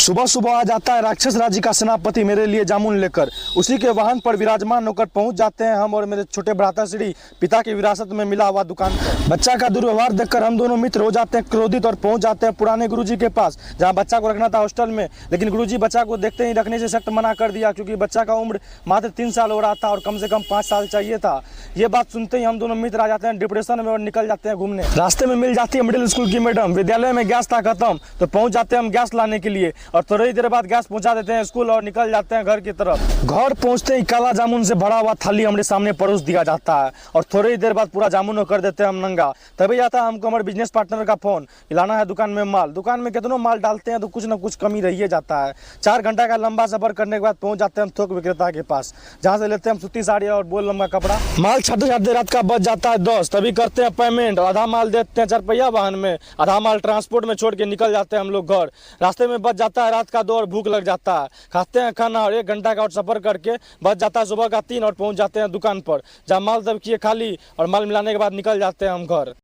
सुबह सुबह आ जाता है राक्षस राज्य का सेनापति मेरे लिए जामुन लेकर। उसी के वाहन पर विराजमान होकर पहुंच जाते हैं हम और मेरे छोटे भ्राताश्री पिता की विरासत में मिला हुआ दुकान पर। बच्चा का दुर्व्यवहार देखकर हम दोनों मित्र हो जाते हैं क्रोधित और पहुंच जाते हैं पुराने गुरुजी के पास, जहां बच्चा को रखना था हॉस्टल में। लेकिन गुरुजी बच्चा को देखते ही रखने से सख्त मना कर दिया, क्योंकि बच्चा का उम्र मात्र 3 साल हो रहा था और कम से कम 5 साल चाहिए था। ये बात सुनते ही हम दोनों मित्र आ जाते हैं डिप्रेशन में और निकल जाते हैं घूमने। रास्ते में मिल जाती है मिडिल स्कूल की मैडम। विद्यालय में गैस था खत्म, तो पहुंच जाते हैं हम गैस लाने के लिए और थोड़ी देर बाद गैस पहुंचा देते हैं स्कूल और निकल जाते हैं घर की तरफ। घर पहुंचते ही काला जामुन से भरा हुआ थाली हमारे सामने परोस दिया जाता है और थोड़ी देर बाद पूरा जामुन कर देते हैं हम नंगा। तभी आता है हमको हमारे बिजनेस पार्टनर का फोन, लाना है दुकान में माल। दुकान में कितनों माल डालते हैं तो कुछ ना कुछ कमी रही जाता है। 4 घंटा का लंबा सफर करने के बाद पहुंच जाते हैं हम थोक विक्रेता के पास, जहाँ से लेते हैं हम सूती साड़ी और बोल लंबा कपड़ा। माल छाते छाते रात का बच जाता है 10, तभी करते हैं पेमेंट। आधा माल देते हैं 4 पहिया वाहन में, आधा माल ट्रांसपोर्ट में छोड़ के निकल जाते हैं हम लोग घर। रास्ते में बच जाता है रात का 2 और भूख लग जाता है। खाते हैं खाना और 1 घंटा का और सफर करके बच जाता है सुबह का 3 और पहुंच जाते हैं दुकान पर, जहाँ माल दब किए खाली और माल मिलाने के बाद निकल जाते हैं हम घर।